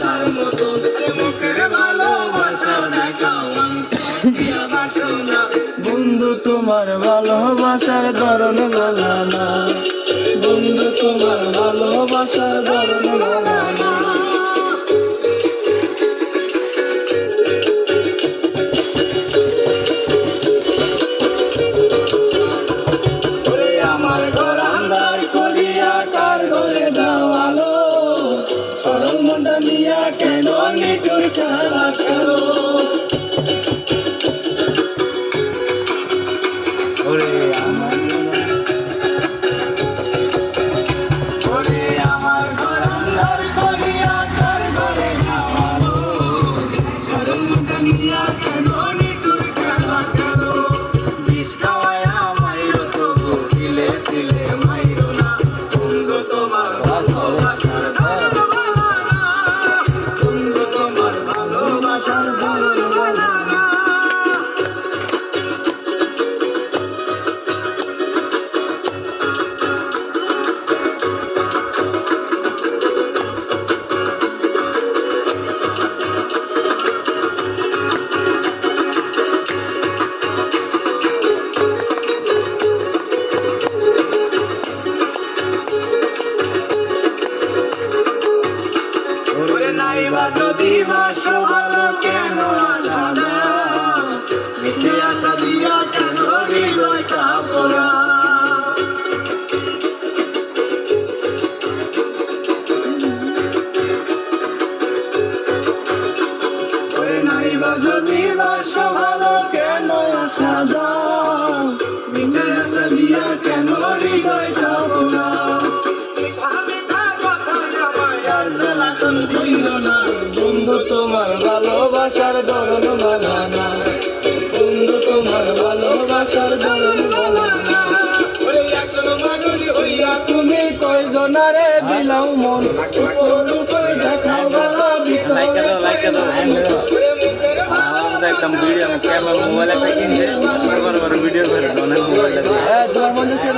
তার মতো মুখের ভালোবাসা দেখাও দিয়া বাসনা বন্ধু তোমার ভালোবাসার ধরন ভালো না, বন্ধু তোমার ভালোবাসার ধরন ভালো না। ওরে আমার ঘর আন্ধার করিয়া কার ঘরে দাও আলো সরল মনটা নিয়া কেন নিটুর খেলা খেলো ওরে আমার ওরে আমার ঘর আন্ধার করিয়া কার ঘরে দাও আলো সরল মনটা নিয়া কেন নিটুর খেলা খেলো বিষ খাওয়ায়া মাইরো তবু তিলে তিলে মাইরো না বন্ধু তোমার ভালোবাসার ধরন ভালো না বন্ধু তোমার ভালোবাসার ধরন ভালো না ওরে নাইবা যদি বাসো ভালো কেন আশা না মিছে আশা দিয়া কেন হৃদয়টা পোড়া ওরে নাইবা যদি বাসো ভালো কেন আশা দাও মিছে আশা দিয়া কেন হৃদয়টা পোড়া বন্ধু তোমার ভালোবাসার ধরন ভালো না, বন্ধু তোমার ভালোবাসার ধরন ভালো না। তুমি কয়জনারে বিলাও মন দেখাও ভালো একদম ভিডিও ক্যামেরা মোবাইল একটা কিনছে, ভিডিও করে অনেক মোবাইল তোমার মধ্যে কেন